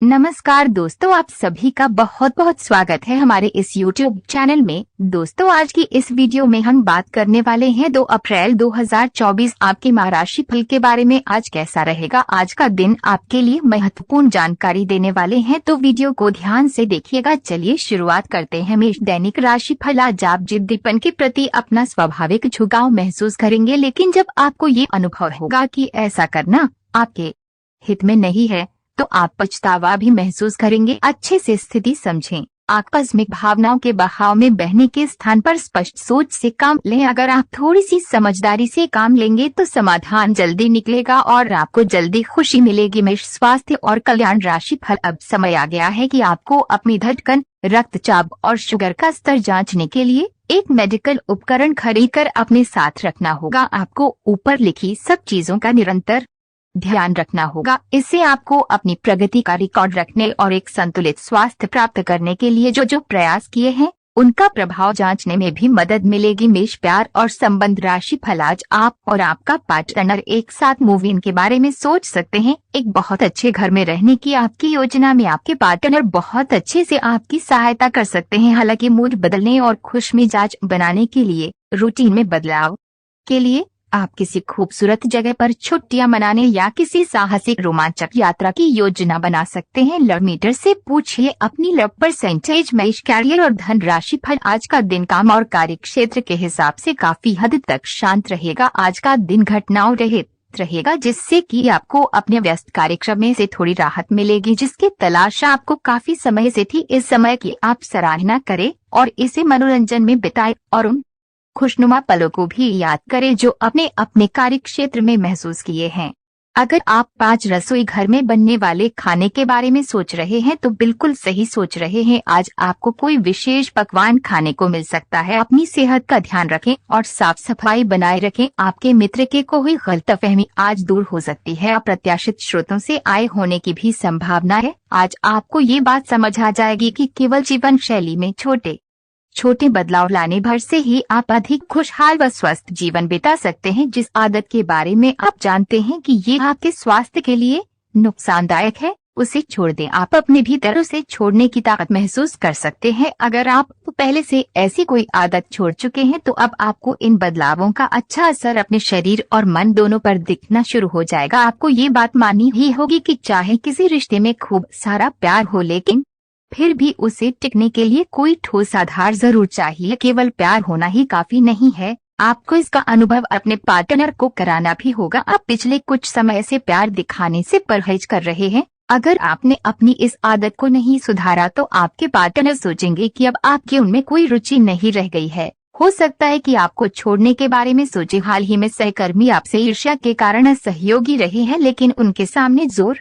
नमस्कार दोस्तों, आप सभी का बहुत बहुत स्वागत है हमारे इस YouTube चैनल में। दोस्तों, आज की इस वीडियो में हम बात करने वाले हैं 2 अप्रैल 2024 आपके माह राशि फल के बारे में। आज कैसा रहेगा आज का दिन, आपके लिए महत्वपूर्ण जानकारी देने वाले हैं, तो वीडियो को ध्यान से देखिएगा। चलिए शुरुआत करते हैं। मेष दैनिक राशि फल। आज आप जिद्दीपन के प्रति अपना स्वाभाविक झुकाव महसूस करेंगे, लेकिन जब आपको ये अनुभव होगा कि ऐसा करना आपके हित में नहीं है तो आप पछतावा भी महसूस करेंगे। अच्छे से स्थिति समझें। आकस्मिक भावनाओं के बहाव में बहने के स्थान पर स्पष्ट सोच से काम लें। अगर आप थोड़ी सी समझदारी से काम लेंगे तो समाधान जल्दी निकलेगा और आपको जल्दी खुशी मिलेगी। मेष स्वास्थ्य और कल्याण राशि फल। अब समय आ गया है कि आपको अपनी धड़कन, रक्तचाप और शुगर का स्तर जांचने के लिए एक मेडिकल उपकरण खरीदकर अपने साथ रखना होगा। आपको ऊपर लिखी सब चीजों का निरंतर ध्यान रखना होगा। इससे आपको अपनी प्रगति का रिकॉर्ड रखने और एक संतुलित स्वास्थ्य प्राप्त करने के लिए जो प्रयास किए हैं उनका प्रभाव जांचने में भी मदद मिलेगी। मेष प्यार और संबंध राशि फल। आज आप और आपका पार्टनर एक साथ मूव इन के बारे में सोच सकते हैं। एक बहुत अच्छे घर में रहने की आपकी योजना में आपके पार्टनर बहुत अच्छे से आपकी सहायता कर सकते हैं। हालांकि मूड बदलने और खुश मिजाज बनाने के लिए रूटीन में बदलाव के लिए आप किसी खूबसूरत जगह पर छुट्टियां मनाने या किसी साहसिक रोमांचक यात्रा की योजना बना सकते हैं। लव मीटर से पूछिए अपनी लव परसेंटेज। मेष कैरियर और धन राशि फल। आज का दिन काम और कार्य क्षेत्र के हिसाब से काफी हद तक शांत रहेगा। आज का दिन घटनाओं रहित रहेगा, जिससे कि आपको अपने व्यस्त कार्यक्रम में से थोड़ी राहत मिलेगी, जिसकी तलाश आपको काफी समय से थी। इस समय की आप सराहना करें और इसे मनोरंजन में बिताएं और उन खुशनुमा पलों को भी याद करें जो अपने अपने कार्य क्षेत्र में महसूस किए हैं। अगर आप 5 रसोई घर में बनने वाले खाने के बारे में सोच रहे हैं तो बिल्कुल सही सोच रहे हैं। आज आपको कोई विशेष पकवान खाने को मिल सकता है। अपनी सेहत का ध्यान रखें और साफ सफाई बनाए रखें। आपके मित्र के कोई गलतफहमी आज दूर हो सकती है। अप्रत्याशित स्रोतों से आय होने की भी संभावना है। आज आपको ये बात समझ आ जाएगी कि केवल जीवन शैली में छोटे बदलाव लाने भर से ही आप अधिक खुशहाल व स्वस्थ जीवन बिता सकते हैं। जिस आदत के बारे में आप जानते हैं कि ये आपके स्वास्थ्य के लिए नुकसानदायक है, उसे छोड़ दें। आप अपने भीतर उसे छोड़ने की ताकत महसूस कर सकते हैं। अगर आप पहले से ऐसी कोई आदत छोड़ चुके हैं तो अब आपको इन बदलावों का अच्छा असर अपने शरीर और मन दोनों पर दिखना शुरू हो जाएगा। आपको ये बात माननी ही होगी कि चाहे किसी रिश्ते में खूब सारा प्यार हो, लेकिन फिर भी उसे टिकने के लिए कोई ठोस आधार जरूर चाहिए। केवल प्यार होना ही काफी नहीं है, आपको इसका अनुभव अपने पार्टनर को कराना भी होगा। आप पिछले कुछ समय से प्यार दिखाने से परहेज कर रहे हैं। अगर आपने अपनी इस आदत को नहीं सुधारा तो आपके पार्टनर सोचेंगे कि अब आपकी उनमें कोई रुचि नहीं रह गई है। हो सकता है कि आपको छोड़ने के बारे में सोचे। हाल ही में सहकर्मी आपसे ईर्ष्या के कारण सहयोगी रहे हैं, लेकिन उनके सामने जोर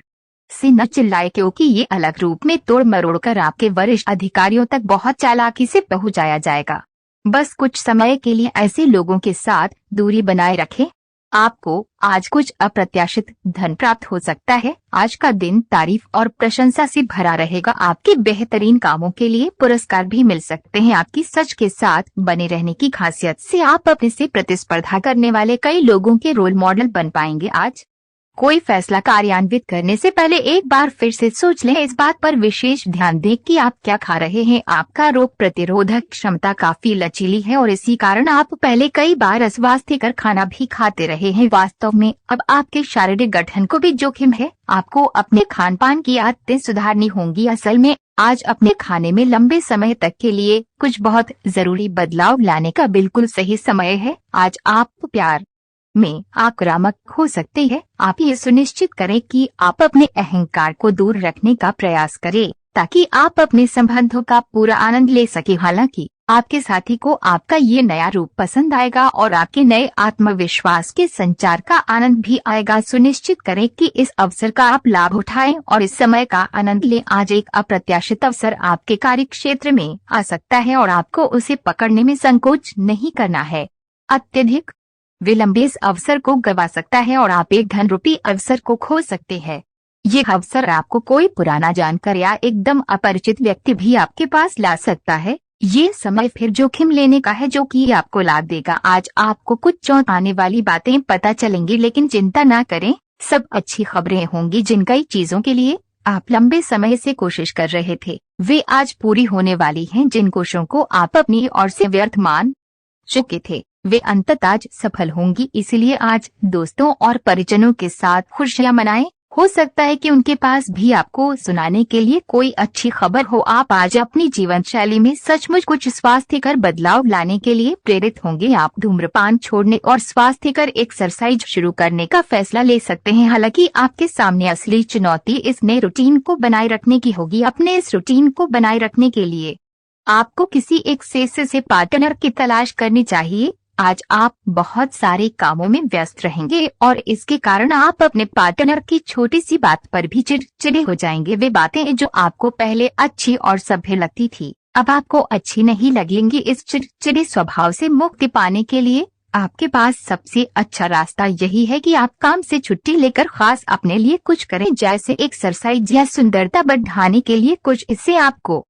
से न चिल्लाए, क्योंकि ये अलग रूप में तोड़ मरोड़ कर आपके वरिष्ठ अधिकारियों तक बहुत चालाकी से पहुंचाया जाएगा। बस कुछ समय के लिए ऐसे लोगों के साथ दूरी बनाए रखें। आपको आज कुछ अप्रत्याशित धन प्राप्त हो सकता है। आज का दिन तारीफ और प्रशंसा से भरा रहेगा। आपके बेहतरीन कामों के लिए पुरस्कार भी मिल सकते हैं। आपकी सच के साथ बने रहने की खासियत से आप अपने से प्रतिस्पर्धा करने वाले कई लोगों के रोल मॉडल बन पाएंगे। आज कोई फैसला कार्यान्वित करने से पहले एक बार फिर से सोच लें। इस बात पर विशेष ध्यान दें कि आप क्या खा रहे हैं। आपका रोग प्रतिरोधक क्षमता काफी लचीली है और इसी कारण आप पहले कई बार अस्वास्थ्यकर खाना भी खाते रहे हैं। वास्तव में अब आपके शारीरिक गठन को भी जोखिम है। आपको अपने खान पान की आदतें सुधारनी होंगी। असल में आज अपने खाने में लंबे समय तक के लिए कुछ बहुत जरूरी बदलाव लाने का बिल्कुल सही समय है। आज आप प्यार में आक्रामक हो सकते हैं। आप ये सुनिश्चित करें कि आप अपने अहंकार को दूर रखने का प्रयास करें ताकि आप अपने संबंधों का पूरा आनंद ले सके। हालांकि आपके साथी को आपका ये नया रूप पसंद आएगा और आपके नए आत्मविश्वास के संचार का आनंद भी आएगा। सुनिश्चित करें कि इस अवसर का आप लाभ उठाएं और इस समय का आनंद लें। आज एक अप्रत्याशित अवसर आपके कार्य क्षेत्र में आ सकता है और आपको उसे पकड़ने में संकोच नहीं करना है। अत्यधिक विलंब इस अवसर को गंवा सकता है और आप एक धन रूपी अवसर को खो सकते हैं। ये अवसर आपको कोई पुराना जानकार या एकदम अपरिचित व्यक्ति भी आपके पास ला सकता है। ये समय फिर जोखिम लेने का है जो कि आपको लाभ देगा। आज आपको कुछ चौंकाने वाली बातें पता चलेंगी, लेकिन चिंता ना करें, सब अच्छी खबरें होंगी। जिन कई चीजों के लिए आप लंबे समय से कोशिश कर रहे थे वे आज पूरी होने वाली हैं। जिन कोशिशों को आप अपनी ओर से व्यर्थ मान चुके थे वे अंततः आज सफल होंगी। इसलिए आज दोस्तों और परिजनों के साथ खुशियां मनाएं। हो सकता है कि उनके पास भी आपको सुनाने के लिए कोई अच्छी खबर हो। आप आज अपनी जीवन शैली में सचमुच कुछ स्वास्थ्यकर बदलाव लाने के लिए प्रेरित होंगे। आप धूम्रपान छोड़ने और स्वास्थ्यकर एक्सरसाइज शुरू करने का फैसला ले सकते हैं। हालांकि आपके सामने असली चुनौती इस नए रूटीन को बनाए रखने की होगी। अपने इस रूटीन को बनाए रखने के लिए आपको किसी एक से पार्टनर की तलाश करनी चाहिए। आज आप बहुत सारे कामों में व्यस्त रहेंगे और इसके कारण आप अपने पार्टनर की छोटी सी बात पर भी चिड़चिड़े हो जाएंगे। वे बातें जो आपको पहले अच्छी और सभ्य लगती थी अब आपको अच्छी नहीं लगेंगी। इस चिड़चिड़े स्वभाव से मुक्ति पाने के लिए आपके पास सबसे अच्छा रास्ता यही है कि आप काम से छुट्टी लेकर खास अपने लिए कुछ करें, जैसे एक्सरसाइज या सुंदरता बढ़ाने के लिए कुछ। इससे आपको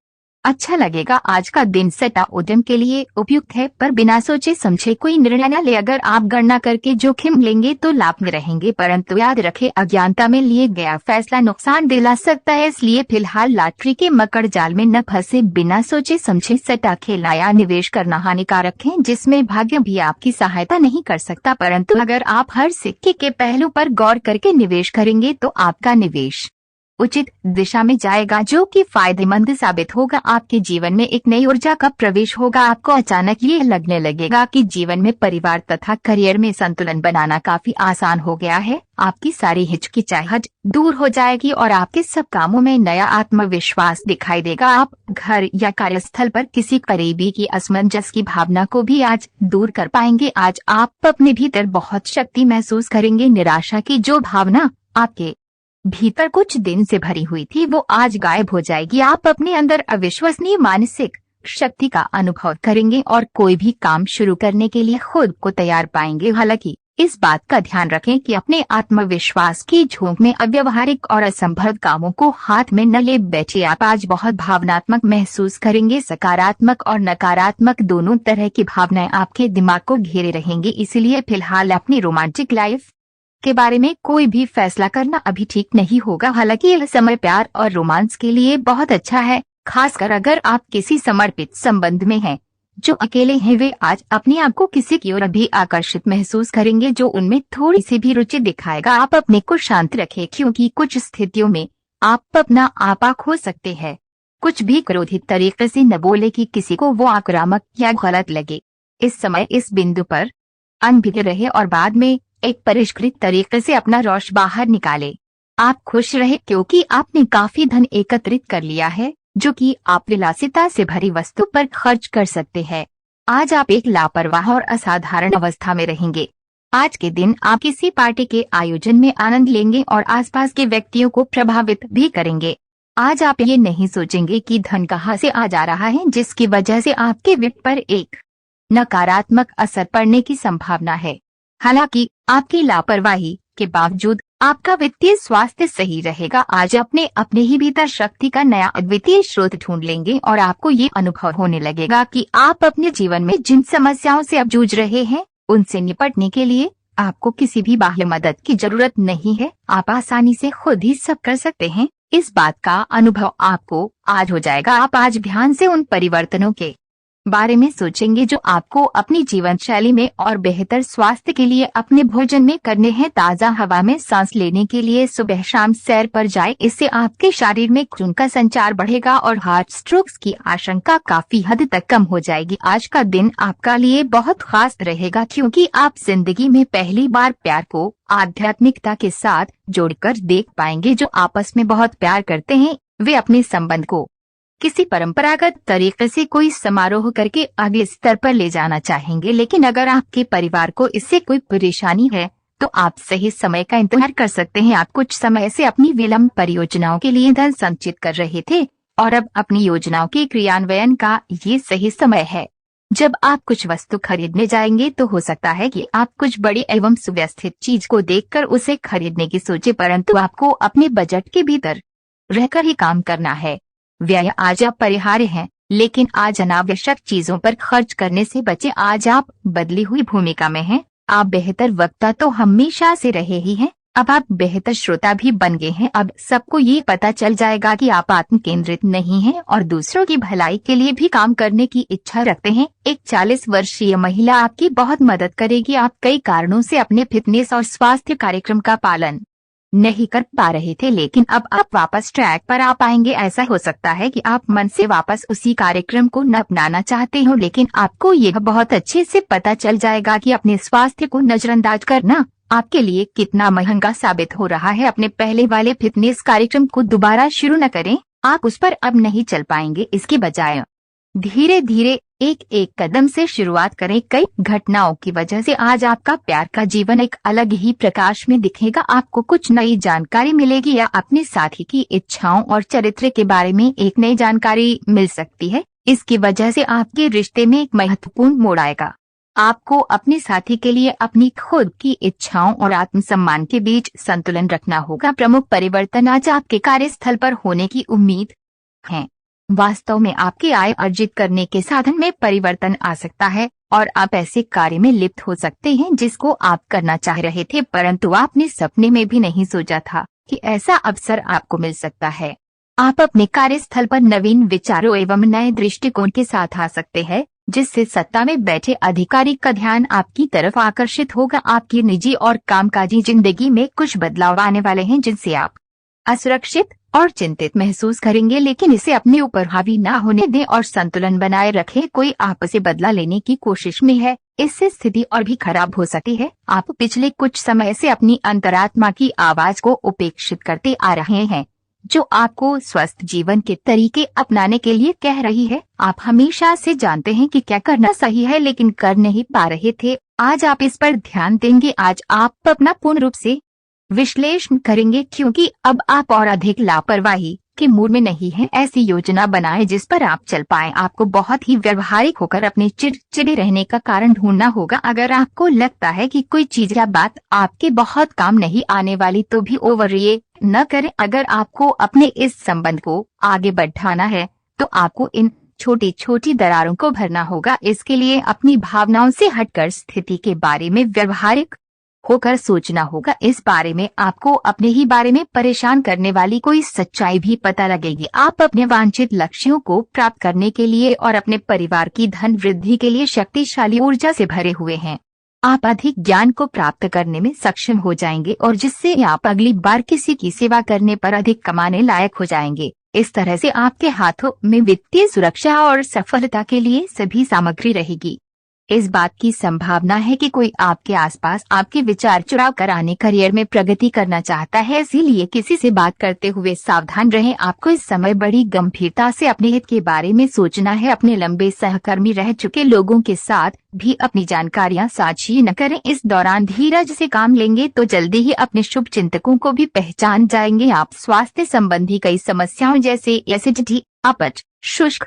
अच्छा लगेगा। आज का दिन सट्टा उद्यम के लिए उपयुक्त है, पर बिना सोचे समझे कोई निर्णय न ले। अगर आप गणना करके जोखिम लेंगे तो लाभ में रहेंगे, परंतु याद रखें अज्ञानता में लिए गया फैसला नुकसान दिला सकता है। इसलिए फिलहाल लॉटरी के मकड़ जाल में न फंसे। बिना सोचे समझे सट्टा खेलना या निवेश करना हानिकारक है, जिसमें भाग्य भी आपकी सहायता नहीं कर सकता। परंतु अगर आप हर सिक्के के पहलू पर गौर करके निवेश करेंगे तो आपका निवेश उचित दिशा में जाएगा, जो कि फायदेमंद साबित होगा। आपके जीवन में एक नई ऊर्जा का प्रवेश होगा। आपको अचानक ये लगने लगेगा कि जीवन में परिवार तथा करियर में संतुलन बनाना काफी आसान हो गया है। आपकी सारी हिचकिचाहट दूर हो जाएगी और आपके सब कामों में नया आत्मविश्वास दिखाई देगा। आप घर या कार्यस्थल पर किसी करीबी की असमंजस की भावना को भी आज दूर कर पाएंगे। आज आप अपने भीतर बहुत शक्ति महसूस करेंगे। निराशा की जो भावना आपके भीतर कुछ दिन से भरी हुई थी वो आज गायब हो जाएगी। आप अपने अंदर अविश्वसनीय मानसिक शक्ति का अनुभव करेंगे और कोई भी काम शुरू करने के लिए खुद को तैयार पाएंगे। हालांकि इस बात का ध्यान रखें कि अपने आत्मविश्वास की झोंक में अव्यवहारिक और असंभव कामों को हाथ में न ले बैठे। आप आज बहुत भावनात्मक महसूस करेंगे। सकारात्मक और नकारात्मक दोनों तरह की भावनाएं आपके दिमाग को घेरे रहेंगी। इसलिए फिलहाल अपनी रोमांटिक लाइफ के बारे में कोई भी फैसला करना अभी ठीक नहीं होगा। हालांकि यह समय प्यार और रोमांस के लिए बहुत अच्छा है, खासकर अगर आप किसी समर्पित संबंध में हैं। जो अकेले हैं वे आज अपने आप को किसी की ओर भी आकर्षित महसूस करेंगे जो उनमें थोड़ी सी भी रुचि दिखाएगा। आप अपने को शांत रखें, क्योंकि कुछ स्थितियों में आप अपना आपा खो सकते हैं। कुछ भी क्रोधित तरीके से न बोले कि किसी को वो आक्रामक या गलत लगे। इस समय इस बिंदु पर अनभिज्ञ रहे और बाद में एक परिष्कृत तरीके से अपना रोष बाहर निकाले। आप खुश रहे क्योंकि आपने काफी धन एकत्रित कर लिया है, जो कि आप विलासिता से भरी वस्तु पर खर्च कर सकते हैं। आज आप एक लापरवाह और असाधारण अवस्था में रहेंगे। आज के दिन आप किसी पार्टी के आयोजन में आनंद लेंगे और आसपास के व्यक्तियों को प्रभावित भी करेंगे। आज आप ये नहीं सोचेंगे कि धन कहाँ से आ जा रहा है, जिसकी वजह से आपके वित्त पर एक नकारात्मक असर पड़ने की संभावना है। हालांकि आपकी लापरवाही के बावजूद आपका वित्तीय स्वास्थ्य सही रहेगा। आज अपने ही भीतर शक्ति का नया अद्वितीय स्रोत ढूंढ लेंगे और आपको ये अनुभव होने लगेगा कि आप अपने जीवन में जिन समस्याओं से अब जूझ रहे हैं उनसे निपटने के लिए आपको किसी भी बाह्य मदद की जरूरत नहीं है। आप आसानी से खुद ही सब कर सकते हैं। इस बात का अनुभव आपको आज हो जाएगा। आप आज ध्यान से उन परिवर्तनों के बारे में सोचेंगे जो आपको अपनी जीवन शैली में और बेहतर स्वास्थ्य के लिए अपने भोजन में करने हैं। ताज़ा हवा में सांस लेने के लिए सुबह शाम सैर पर जाएं। इससे आपके शरीर में खून का संचार बढ़ेगा और हार्ट स्ट्रोक्स की आशंका काफी हद तक कम हो जाएगी। आज का दिन आपका लिए बहुत खास रहेगा, क्योंकि आप जिंदगी में पहली बार प्यार को आध्यात्मिकता के साथ जोड़कर देख पाएंगे। जो आपस में बहुत प्यार करते हैं वे अपने संबंध को किसी परंपरागत तरीके से कोई समारोह करके अगले स्तर पर ले जाना चाहेंगे। लेकिन अगर आपके परिवार को इससे कोई परेशानी है तो आप सही समय का इंतजार कर सकते हैं। आप कुछ समय से अपनी विलंब परियोजनाओं के लिए धन संचित कर रहे थे और अब अपनी योजनाओं के क्रियान्वयन का ये सही समय है। जब आप कुछ वस्तु खरीदने जाएंगे तो हो सकता है कि आप कुछ बड़ी एवं सुव्यवस्थित चीज को देखकर उसे खरीदने की सोचे, परंतु आपको अपने बजट के भीतर रहकर ही काम करना है। व्यय आज अपरिहार्य है, लेकिन आज अनावश्यक चीजों पर खर्च करने से बचे। आज आप बदली हुई भूमिका में हैं। आप बेहतर वक्ता तो हमेशा से रहे ही हैं। अब आप बेहतर श्रोता भी बन गए हैं। अब सबको ये पता चल जाएगा कि आप आत्म केंद्रित नहीं हैं और दूसरों की भलाई के लिए भी काम करने की इच्छा रखते हैं। एक 40 वर्षीय महिला आपकी बहुत मदद करेगी। आप कई कारणों से अपने फिटनेस और स्वास्थ्य कार्यक्रम का पालन नहीं कर पा रहे थे, लेकिन अब आप वापस ट्रैक पर आ पाएंगे। ऐसा हो सकता है कि आप मन से वापस उसी कार्यक्रम को न अपनाना चाहते हो, लेकिन आपको यह बहुत अच्छे से पता चल जाएगा कि अपने स्वास्थ्य को नजरअंदाज करना आपके लिए कितना महंगा साबित हो रहा है। अपने पहले वाले फिटनेस कार्यक्रम को दोबारा शुरू न करें, आप उस पर अब नहीं चल पाएंगे। इसके बजाय धीरे धीरे एक एक कदम से शुरुआत करें। कई घटनाओं की वजह से आज आपका प्यार का जीवन एक अलग ही प्रकाश में दिखेगा। आपको कुछ नई जानकारी मिलेगी या अपने साथी की इच्छाओं और चरित्र के बारे में एक नई जानकारी मिल सकती है। इसकी वजह से आपके रिश्ते में एक महत्वपूर्ण मोड़ आएगा। आपको अपने साथी के लिए अपनी खुद की इच्छाओं और आत्मसम्मान के बीच संतुलन रखना होगा। प्रमुख परिवर्तन आज आपके कार्यस्थल पर होने की उम्मीद है। वास्तव में आपकी आय अर्जित करने के साधन में परिवर्तन आ सकता है और आप ऐसे कार्य में लिप्त हो सकते हैं जिसको आप करना चाह रहे थे, परंतु आपने सपने में भी नहीं सोचा था कि ऐसा अवसर आपको मिल सकता है। आप अपने कार्यस्थल पर नवीन विचारों एवं नए दृष्टिकोण के साथ आ सकते हैं, जिससे सत्ता में बैठे अधिकारी का ध्यान आपकी तरफ आकर्षित होगा। आपकी निजी और कामकाजी जिंदगी में कुछ बदलाव आने वाले हैं जिनसे आप असुरक्षित और चिंतित महसूस करेंगे, लेकिन इसे अपने ऊपर हावी ना होने दें और संतुलन बनाए रखें। कोई आपसे बदला लेने की कोशिश में है, इससे स्थिति और भी खराब हो सकती है। आप पिछले कुछ समय से अपनी अंतरात्मा की आवाज को उपेक्षित करते आ रहे हैं, जो आपको स्वस्थ जीवन के तरीके अपनाने के लिए कह रही है। आप हमेशा से जानते हैं कि क्या करना सही है, लेकिन कर नहीं पा रहे थे। आज आप इस पर ध्यान देंगे। आज आप अपना पूर्ण रूप से विश्लेषण करेंगे, क्योंकि अब आप और अधिक लापरवाही के मूड में नहीं हैं। ऐसी योजना बनाएं जिस पर आप चल पाएं। आपको बहुत ही व्यवहारिक होकर अपने चिड़चिड़े रहने का कारण ढूंढना होगा। अगर आपको लगता है कि कोई चीज या बात आपके बहुत काम नहीं आने वाली, तो भी ओवररिएक्ट न करें। अगर आपको अपने इस संबंध को आगे बढ़ाना है, तो आपको इन छोटी छोटी दरारों को भरना होगा। इसके लिए अपनी भावनाओं से हटकर स्थिति के बारे में व्यवहारिक होकर सोचना होगा। इस बारे में आपको अपने ही बारे में परेशान करने वाली कोई सच्चाई भी पता लगेगी। आप अपने वांछित लक्ष्यों को प्राप्त करने के लिए और अपने परिवार की धन वृद्धि के लिए शक्तिशाली ऊर्जा से भरे हुए हैं। आप अधिक ज्ञान को प्राप्त करने में सक्षम हो जाएंगे और जिससे आप अगली बार किसी की सेवा करने पर अधिक कमाने लायक हो जाएंगे। इस तरह से आपके हाथों में वित्तीय सुरक्षा और सफलता के लिए सभी सामग्री रहेगी। इस बात की संभावना है कि कोई आपके आसपास आपके विचार चुरा कर आने करियर में प्रगति करना चाहता है, इसीलिए किसी से बात करते हुए सावधान रहें। आपको इस समय बड़ी गंभीरता से अपने हित के बारे में सोचना है। अपने लंबे सहकर्मी रह चुके लोगों के साथ भी अपनी जानकारियां साझी न करें। इस दौरान धीरज से काम लेंगे तो जल्दी ही अपने शुभ चिंतकों को भी पहचान जाएंगे। आप स्वास्थ्य संबंधी कई समस्याओं जैसे एसिडिटी, अपच, शुष्क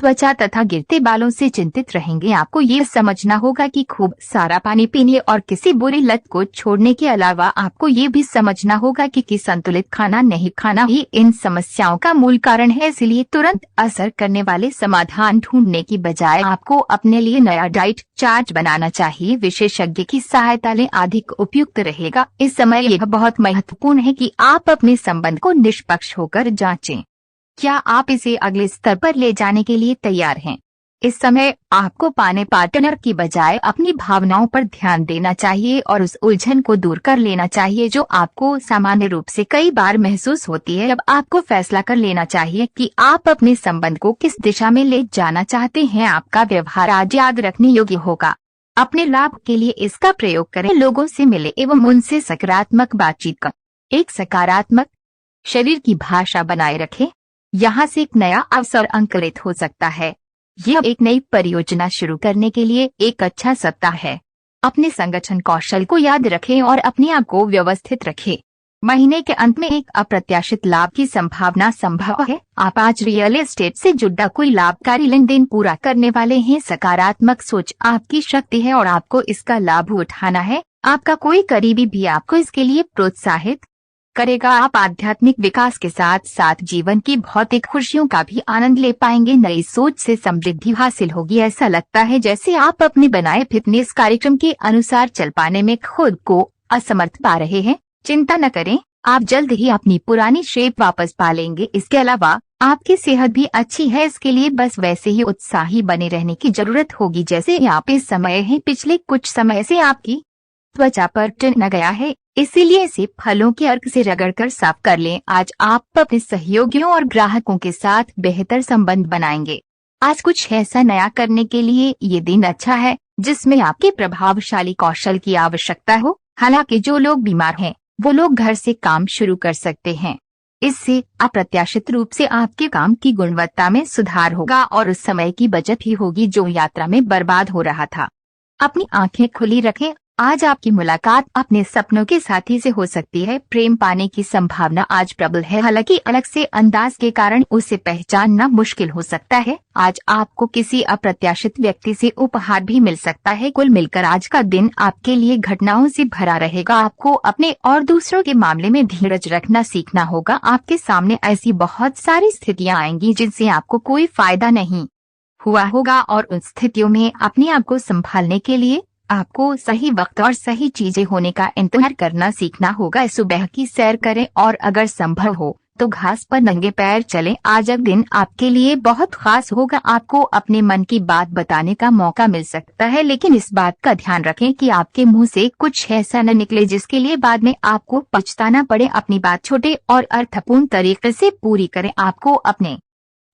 त्वचा तथा गिरते बालों से चिंतित रहेंगे। आपको ये समझना होगा कि खूब सारा पानी पीने और किसी बुरी लत को छोड़ने के अलावा आपको ये भी समझना होगा कि संतुलित खाना नहीं खाना ही इन समस्याओं का मूल कारण है। इसलिए तुरंत असर करने वाले समाधान ढूंढने की बजाय आपको अपने लिए नया डाइट चार्ट बनाना चाहिए। विशेषज्ञ की सहायता लें, अधिक उपयुक्त रहेगा। इस समय यह बहुत महत्वपूर्ण है कि आप अपने संबंध को निष्पक्ष होकर जांचें। क्या आप इसे अगले स्तर पर ले जाने के लिए तैयार हैं? इस समय आपको पाने पार्टनर की बजाय अपनी भावनाओं पर ध्यान देना चाहिए और उस उलझन को दूर कर लेना चाहिए जो आपको सामान्य रूप से कई बार महसूस होती है। अब आपको फैसला कर लेना चाहिए कि आप अपने संबंध को किस दिशा में ले जाना चाहते हैं। आपका व्यवहार आज याद रखने योग्य होगा। अपने लाभ के लिए इसका प्रयोग करें। लोगों से मिले एवं उनसे सकारात्मक बातचीत करें। एक सकारात्मक शरीर की भाषा बनाए रखें। यहाँ से एक नया अवसर अंकुरित हो सकता है। यह एक नई परियोजना शुरू करने के लिए एक अच्छा सप्ताह है। अपने संगठन कौशल को याद रखें और अपने आप को व्यवस्थित रखें। महीने के अंत में एक अप्रत्याशित लाभ की संभावना संभव है। आप आज रियल एस्टेट से जुड़ा कोई लाभकारी लेन देन पूरा करने वाले हैं। सकारात्मक सोच आपकी शक्ति है और आपको इसका लाभ उठाना है। आपका कोई करीबी भी आपको इसके लिए प्रोत्साहित करेगा। आप आध्यात्मिक विकास के साथ साथ जीवन की भौतिक खुशियों का भी आनंद ले पाएंगे। नई सोच से समृद्धि हासिल होगी। ऐसा लगता है जैसे आप अपने बनाए फिटनेस कार्यक्रम के अनुसार चल पाने में खुद को असमर्थ पा रहे हैं। चिंता न करें, आप जल्द ही अपनी पुरानी शेप वापस पा लेंगे। इसके अलावा आपकी सेहत भी अच्छी है, इसके लिए बस वैसे ही उत्साही बने रहने की जरूरत होगी जैसे आप इस समय हैं। पिछले कुछ समय से आपकी त्वचा पर टन गया है, इसीलिए इसे फलों के अर्क से रगड़कर साफ कर लें। आज आप अपने सहयोगियों और ग्राहकों के साथ बेहतर संबंध बनाएंगे। आज कुछ ऐसा नया करने के लिए ये दिन अच्छा है जिसमें आपके प्रभावशाली कौशल की आवश्यकता हो। हालांकि जो लोग बीमार हैं वो लोग घर से काम शुरू कर सकते हैं। इससे अप्रत्याशित रूप से आपके काम की गुणवत्ता में सुधार होगा और उस समय की बचत भी होगी जो यात्रा में बर्बाद हो रहा था। अपनी आंखें खुली रखें, आज आपकी मुलाकात अपने सपनों के साथी से हो सकती है। प्रेम पाने की संभावना आज प्रबल है, हालांकि अलग से अंदाज के कारण उसे पहचानना मुश्किल हो सकता है। आज आपको किसी अप्रत्याशित व्यक्ति से उपहार भी मिल सकता है। कुल मिलकर आज का दिन आपके लिए घटनाओं से भरा रहेगा। आपको अपने और दूसरों के मामले में धीरज रखना सीखना होगा। आपके सामने ऐसी बहुत सारी स्थितियां आएंगी जिनसे आपको कोई फायदा नहीं हुआ होगा और उन स्थितियों में अपने आप को संभालने के लिए आपको सही वक्त और सही चीजें होने का इंतजार करना सीखना होगा। सुबह की सैर करें और अगर संभव हो तो घास पर नंगे पैर चलें। आज का दिन आपके लिए बहुत खास होगा। आपको अपने मन की बात बताने का मौका मिल सकता है, लेकिन इस बात का ध्यान रखें कि आपके मुंह से कुछ ऐसा न निकले जिसके लिए बाद में आपको पछताना पड़े। अपनी बात छोटे और अर्थपूर्ण तरीके से पूरी करें। आपको अपने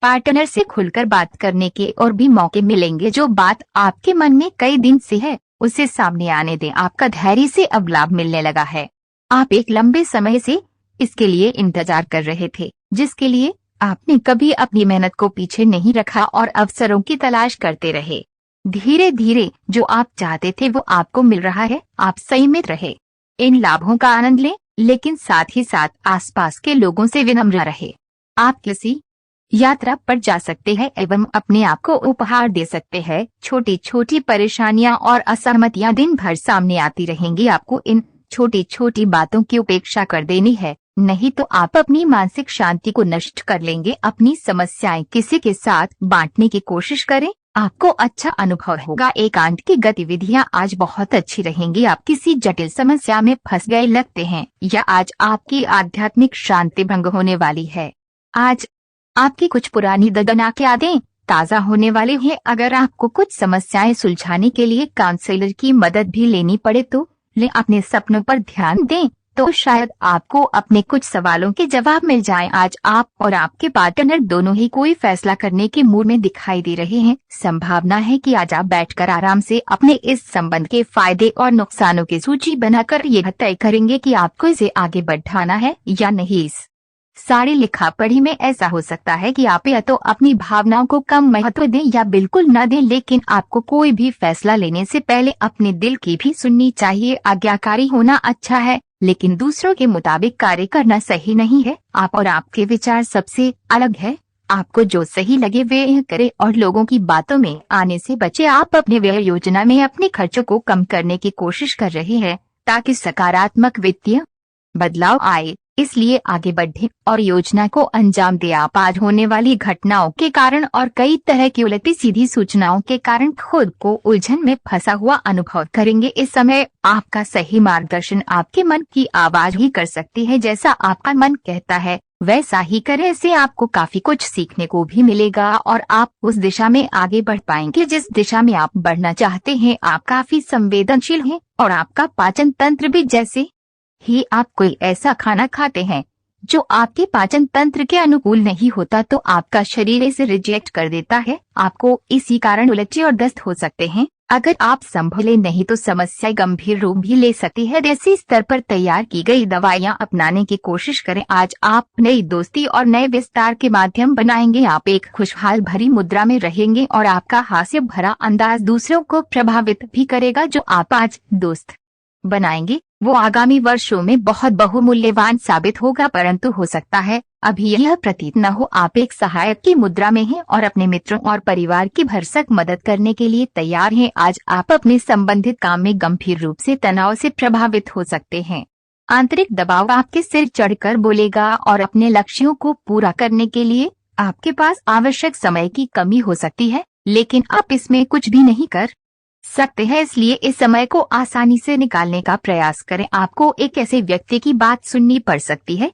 पार्टनर से खुलकर बात करने के और भी मौके मिलेंगे। जो बात आपके मन में कई दिन से है उसे सामने आने दें। आपका धैर्य से अब लाभ मिलने लगा है। आप एक लंबे समय से इसके लिए इंतजार कर रहे थे जिसके लिए आपने कभी अपनी मेहनत को पीछे नहीं रखा और अवसरों की तलाश करते रहे। धीरे धीरे जो आप चाहते थे वो आपको मिल रहा है। आप संयमित रहे, इन लाभों का आनंद लें, लेकिन साथ ही साथ आसपास के लोगों से विनम्र रहे। आप किसी यात्रा पर जा सकते हैं एवं अपने आप को उपहार दे सकते हैं। छोटी छोटी परेशानियां और असहमतियां दिन भर सामने आती रहेंगी। आपको इन छोटी छोटी बातों की उपेक्षा कर देनी है, नहीं तो आप अपनी मानसिक शांति को नष्ट कर लेंगे। अपनी समस्याएं किसी के साथ बांटने की कोशिश करें, आपको अच्छा अनुभव होगा। एकांत की गतिविधियां आज बहुत अच्छी रहेंगी। आप किसी जटिल समस्या में फंस गए लगते हैं या आज आपकी आध्यात्मिक शांति भंग होने वाली है। आज आपकी कुछ पुरानी दर्दनाक यादें ताज़ा होने वाली हैं। अगर आपको कुछ समस्याएं सुलझाने के लिए काउंसलर की मदद भी लेनी पड़े तो अपने सपनों पर ध्यान दें, तो शायद आपको अपने कुछ सवालों के जवाब मिल जाएं। आज आप और आपके पार्टनर दोनों ही कोई फैसला करने के मूड में दिखाई दे रहे हैं। संभावना है कि आज आप बैठकर आराम से अपने इस संबंध के फायदे और नुकसानों की सूची बनाकर यह तय करेंगे कि आपको इसे आगे बढ़ाना है या नहीं। इस सारी लिखा पढ़ी में ऐसा हो सकता है कि आप या तो अपनी भावनाओं को कम महत्व दें या बिल्कुल न दें, लेकिन आपको कोई भी फैसला लेने से पहले अपने दिल की भी सुननी चाहिए। आज्ञाकारी होना अच्छा है, लेकिन दूसरों के मुताबिक कार्य करना सही नहीं है। आप और आपके विचार सबसे अलग है। आपको जो सही लगे वे यह करें और लोगों की बातों में आने से बचे। आप अपने व्यय योजना में अपने खर्चों को कम करने की कोशिश कर रहे हैं ताकि सकारात्मक वित्तीय बदलाव आए, इसलिए आगे बढ़ें और योजना को अंजाम दें। आप आज होने वाली घटनाओं के कारण और कई तरह की उलटी सीधी सूचनाओं के कारण खुद को उलझन में फंसा हुआ अनुभव करेंगे। इस समय आपका सही मार्गदर्शन आपके मन की आवाज ही कर सकती है। जैसा आपका मन कहता है वैसा ही करें। इससे आपको काफी कुछ सीखने को भी मिलेगा और आप उस दिशा में आगे बढ़ पाएंगे जिस दिशा में आप बढ़ना चाहते हैं। आप काफी संवेदनशील हैं और आपका पाचन तंत्र भी, जैसे ही आप कोई ऐसा खाना खाते हैं जो आपके पाचन तंत्र के अनुकूल नहीं होता तो आपका शरीर इसे रिजेक्ट कर देता है। आपको इसी कारण उलटी और दस्त हो सकते हैं। अगर आप संभले नहीं तो समस्या गंभीर रूप भी ले सकती है। देसी स्तर पर तैयार की गई दवाइयां अपनाने की कोशिश करें। आज आप नई दोस्ती और नए विस्तार के माध्यम बनाएंगे। आप एक खुशहाल भरी मुद्रा में रहेंगे और आपका हास्य भरा अंदाज दूसरों को प्रभावित भी करेगा। जो आप आज दोस्त बनाएंगे वो आगामी वर्षों में बहुत बहुमूल्यवान साबित होगा, परंतु हो सकता है अभी यह प्रतीत न हो। आप एक सहायक की मुद्रा में हैं और अपने मित्रों और परिवार की भरसक मदद करने के लिए तैयार हैं। आज आप अपने संबंधित काम में गंभीर रूप से तनाव से प्रभावित हो सकते हैं। आंतरिक दबाव आपके सिर चढ़कर बोलेगा और अपने लक्ष्यों को पूरा करने के लिए आपके पास आवश्यक समय की कमी हो सकती है, लेकिन आप इसमें कुछ भी नहीं कर सकते हैं, इसलिए इस समय को आसानी से निकालने का प्रयास करें। आपको एक ऐसे व्यक्ति की बात सुननी पड़ सकती है